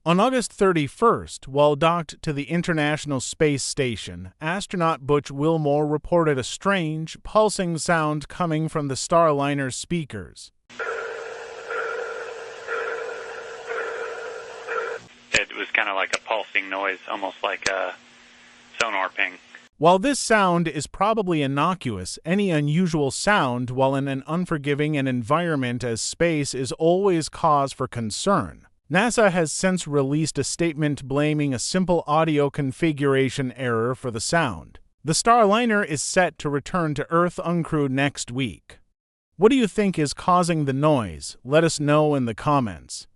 On August 31st, while docked to the International Space Station, astronaut Butch Wilmore reported a strange, pulsing sound coming from the Starliner's speakers. It was kind of like a pulsing noise, almost like a sonar ping. While this sound is probably innocuous, any unusual sound while in an unforgiving an environment as space is always cause for concern. NASA has since released a statement blaming a simple audio configuration error for the sound. The Starliner is set to return to Earth uncrewed next week. What do you think is causing the noise? Let us know in the comments.